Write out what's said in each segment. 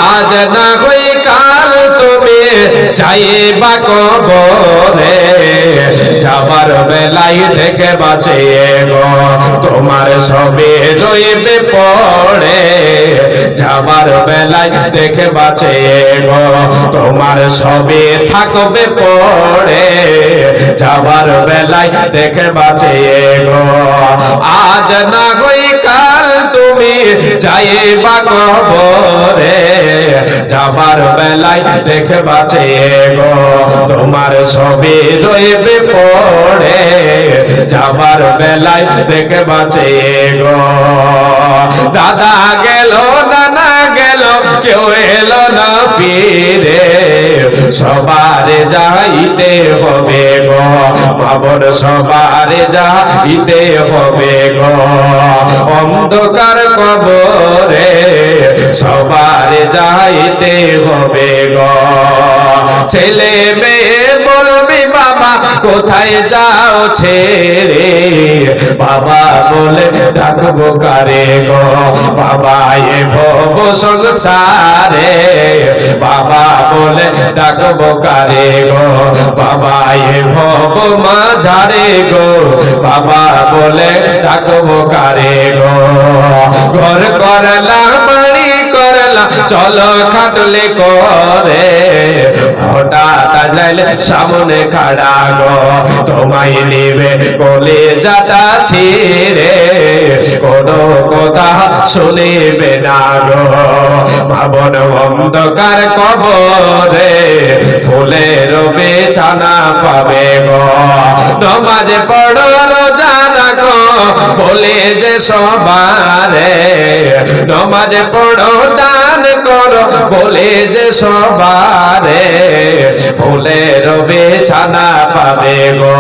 আজ না হই কাল তুমি যাইবা কবরে, যাবার বেলায় থেকে বাঁচে গো তোমার সবে রইবে পড়ে, যাবার বেলায় দেখে বাঁচে গো তোমার সবে থাকবে পড়ে, যাবার বেলায় দেখে বাঁচে গো। আজ না হই কাল তুমি যাইবা কবরে, যাবার বেলায় দেখে বাঁচে গো তোমার সবে রইবে পড়ে, যাবার বেলায় দেখে বাঁচে গো। দাদা গেল নানা গেল কেউ এলো না ফিরে, সবার যাইতে হবে গো বাবর, সবার যাইতে হবে গো অন্ধকার কবরে, সবার যাইতে হবে গো। ছেলে মেয়ে বলবি বাবা কোথায় যাও ছেড়ে, বাবা বলে ডাকবো কারে গো বাবা এ ভব সংসারে, বাবা বলে ডাকবো কারে গো বাবা এ ভব মাঝারে গো, বাবা বলে ডাকবো কারে গো। ঘর করলা বাড়ি করলা চলো খাটলে করে, হঠাৎ আজরাইল সামনে খাড়া গো তোমায় নেবে কোলে যাতা ছিড়ে, কোনো কথা শুনিবে না গো ভাবন অন্ধকার কবরে, ফুলের বিছানা পাবে গো। নমাজ পড়ো রোজা রাখো বলে যে সবারে, নমাজ পড়ো দান করো বলে যে সবারে, ফুলের বিছানা পাবে গো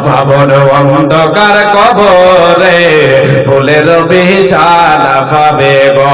ভাবন অন্ধকার কবরে, ফুলের বিছানা পাবে গো।